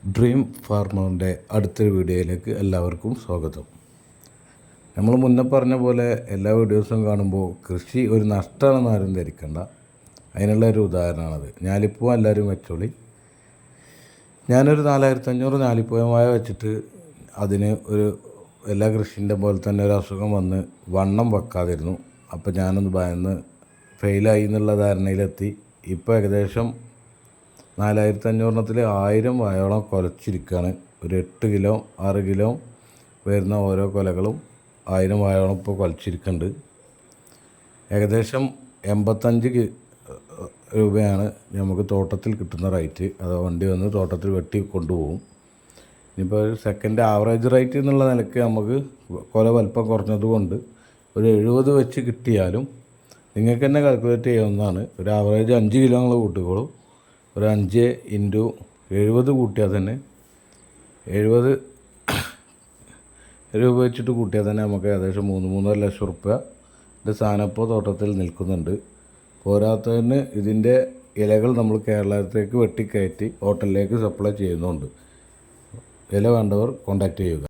Dream ഫാർമറിൻ്റെ അടുത്തൊരു വീഡിയോയിലേക്ക് എല്ലാവർക്കും സ്വാഗതം. നമ്മൾ മുന്നേ പറഞ്ഞ പോലെ എല്ലാ വീഡിയോസും കാണുമ്പോൾ കൃഷി ഒരു നഷ്ടമാണെന്ന് ആരും ധരിക്കണ്ട. അതിനുള്ള ഒരു ഉദാഹരണമാണത്. ഞാലിപ്പൂ എല്ലാവരും വെച്ചോളി. ഞാനൊരു 4500 ഞാലിപ്പൂയമായ വെച്ചിട്ട് അതിന് ഒരു എല്ലാ കൃഷിൻ്റെ പോലെ തന്നെ ഒരു അസുഖം വന്ന് വണ്ണം വെക്കാതിരുന്നു. അപ്പോൾ ഞാനൊന്ന് ഭയന്ന് ഫെയിലായി എന്നുള്ള ധാരണയിലെത്തി. ഇപ്പോൾ ഏകദേശം 4500 1000 വായോളം കുലച്ചിരിക്കുകയാണ്. ഒരു 8 കിലോ 6 കിലോ വരുന്ന ഓരോ കൊലകളും 1000 വായോളം ഇപ്പോൾ കുലച്ചിരിക്കുന്നുണ്ട്. ഏകദേശം 85 രൂപയാണ് നമുക്ക് തോട്ടത്തിൽ കിട്ടുന്ന റേറ്റ്. അത് വണ്ടി വന്ന് തോട്ടത്തിൽ വെട്ടി കൊണ്ടുപോകും. ഇനിയിപ്പോൾ ഒരു സെക്കൻഡ് ആവറേജ് റേറ്റ് എന്നുള്ള നിലയ്ക്ക് നമുക്ക് കൊല വലിപ്പം കുറഞ്ഞതുകൊണ്ട് ഒരു 70 വെച്ച് കിട്ടിയാലും നിങ്ങൾക്ക് തന്നെ കാൽക്കുലേറ്റ് ചെയ്യാവുന്നതാണ്. ഒരു ആവറേജ് 5 കിലോ നിങ്ങൾ കൂട്ടിക്കോളും. ഒരു 5 × 70 കൂട്ടിയാൽ തന്നെ 70 രൂപ വെച്ചിട്ട് കൂട്ടിയാൽ തന്നെ നമുക്ക് ഏകദേശം 3-3.5 ലക്ഷം റുപ്യൻ്റെ സാധനം ഇപ്പോൾ തോട്ടത്തിൽ നിൽക്കുന്നുണ്ട്. പോരാത്തതിന് ഇതിൻ്റെ ഇലകൾ നമ്മൾ കേരളത്തിലേക്ക് വെട്ടിക്കയറ്റി ഹോട്ടലിലേക്ക് സപ്ലൈ ചെയ്യുന്നുണ്ട്. ഇല വേണ്ടവർ കോൺടാക്റ്റ് ചെയ്യുക.